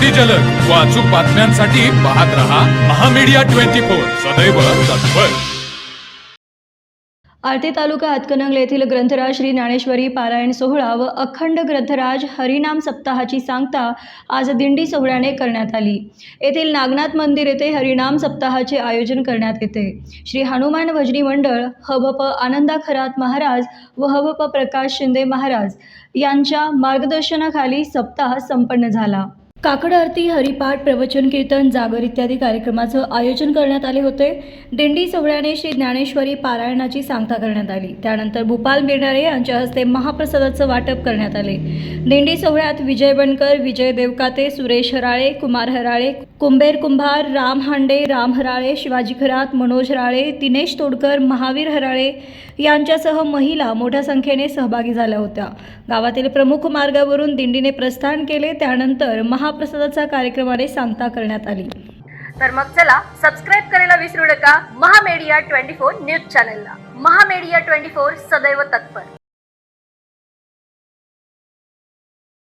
अति जलद व अचूक बातम्यांसाठी पाहत रहा महामीडिया 24 सदैव तत्पर। आर्ते तालुका हातकणंगले येथील ग्रंथराज श्री ज्ञानेश्वरी पारायण सोहळा व अखंड ग्रंथराज हरिनाम सप्ताहाची सांगता आज दिंडी सोहळ्याने करण्यात आली। येथील नागनाथ मंदिर येथे हरिनाम सप्ताहाचे आयोजन करण्यात येते। श्री हनुमान भजनी मंडळ हभप आनंदा खरात महाराज व हभप प्रकाश शिंदे महाराज यांच्या मार्गदर्शनाखाली सप्ताह संपन्न झाला। काकड आरती, हरिपाठ, प्रवचन, कीर्तन, जागर इत्यादी कार्यक्रमाचं आयोजन करण्यात आले होते। दिंडी सोहळ्याने श्री ज्ञानेश्वरी पारायणाची सांगता करण्यात आली। त्यानंतर भूपाल बिरनारे यांच्या हस्ते महाप्रसादाचं वाटप करण्यात आले। दिंडी सोहळ्यात विजय बनकर, विजय देवकाते, सुरेश हराळे, कुमार हराळे, कुंभेर कुंभार, राम हांडे, राम हराळे, शिवाजी खरात, मनोज हराळे, दिनेश तोडकर, महावीर हराळे यांच्यासह महिला मोठ्या संख्येने सहभागी झाल्या होत्या। गावातील प्रमुख मार्गावरून दिंडीने प्रस्थान केले। त्यानंतर महाप्रसादाचा कार्यक्रमाने सांगता करण्यात आली। तर मग चला सबस्क्राइब करायला विसरू नका महामीडिया 24 न्यूज चॅनलला। महामीडिया 24 सदैव तत्पर।